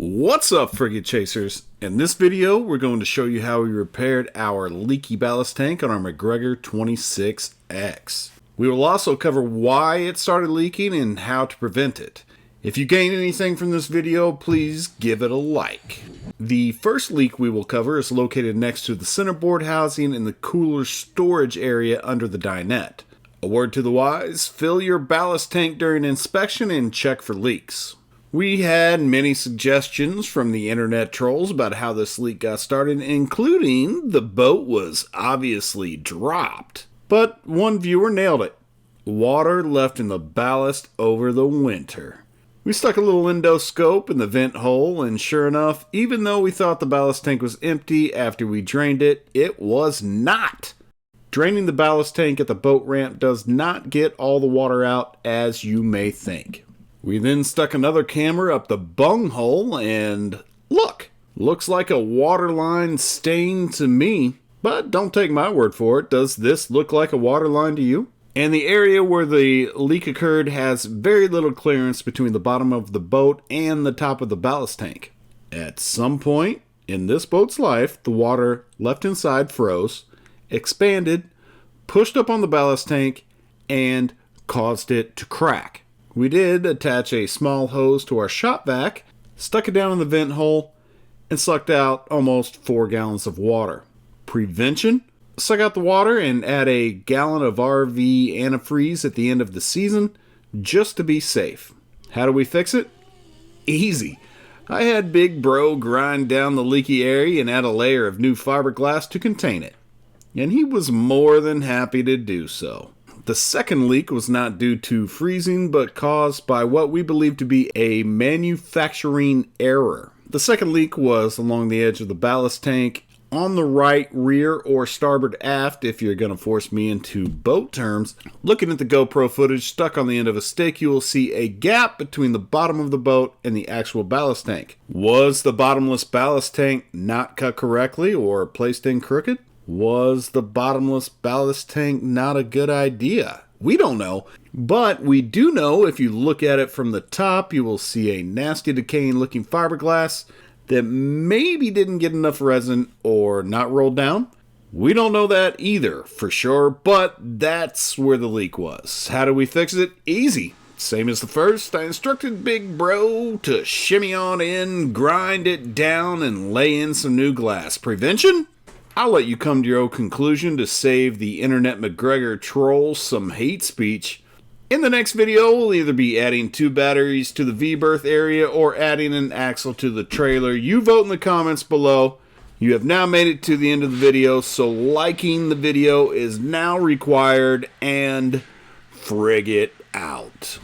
What's up, frigate chasers? In this video, we're going to show you how we repaired our leaky ballast tank on our MacGregor 26X. We will also cover why it started leaking and how to prevent it. If you gain anything from this video, please give it a like. The first leak we will cover is located next to the centerboard housing in the cooler storage area under the dinette. A word to the wise, fill your ballast tank during inspection and check for leaks. We had many suggestions from the internet trolls about how this leak got started, including the boat was obviously dropped. But one viewer nailed it. Water left in the ballast over the winter. We stuck a little endoscope in the vent hole, and sure enough, even though we thought the ballast tank was empty after we drained it, it was not. Draining the ballast tank at the boat ramp does not get all the water out as you may think. We then stuck another camera up the bung hole and look, looks like a water line stain to me, but don't take my word for it. Does this look like a water line to you? And the area where the leak occurred has very little clearance between the bottom of the boat and the top of the ballast tank. At some point in this boat's life, the water left inside froze, expanded, pushed up on the ballast tank, and caused it to crack. We did attach a small hose to our shop vac, stuck it down in the vent hole, and sucked out almost 4 gallons of water. Prevention? Suck out the water and add a gallon of RV antifreeze at the end of the season, just to be safe. How do we fix it? Easy. I had Big Bro grind down the leaky area and add a layer of new fiberglass to contain it. And he was more than happy to do so. The second leak was not due to freezing, but caused by what we believe to be a manufacturing error. The second leak was along the edge of the ballast tank, on the right rear or starboard aft if you're going to force me into boat terms. Looking at the GoPro footage stuck on the end of a stick, you will see a gap between the bottom of the boat and the actual ballast tank. Was the bottomless ballast tank not cut correctly or placed in crooked? Was the bottomless ballast tank not a good idea? We don't know, but we do know if you look at it from the top, you will see a nasty decaying looking fiberglass that maybe didn't get enough resin or not rolled down. We don't know that either for sure, but that's where the leak was. How do we fix it? Easy. Same as the first, I instructed Big Bro to shimmy on in, grind it down, and lay in some new glass. Prevention? I'll let you come to your own conclusion to save the internet MacGregor trolls some hate speech. In the next video, we'll either be adding 2 batteries to the V-berth area or adding an axle to the trailer. You vote in the comments below. You have now made it to the end of the video, so liking the video is now required, and frigate out.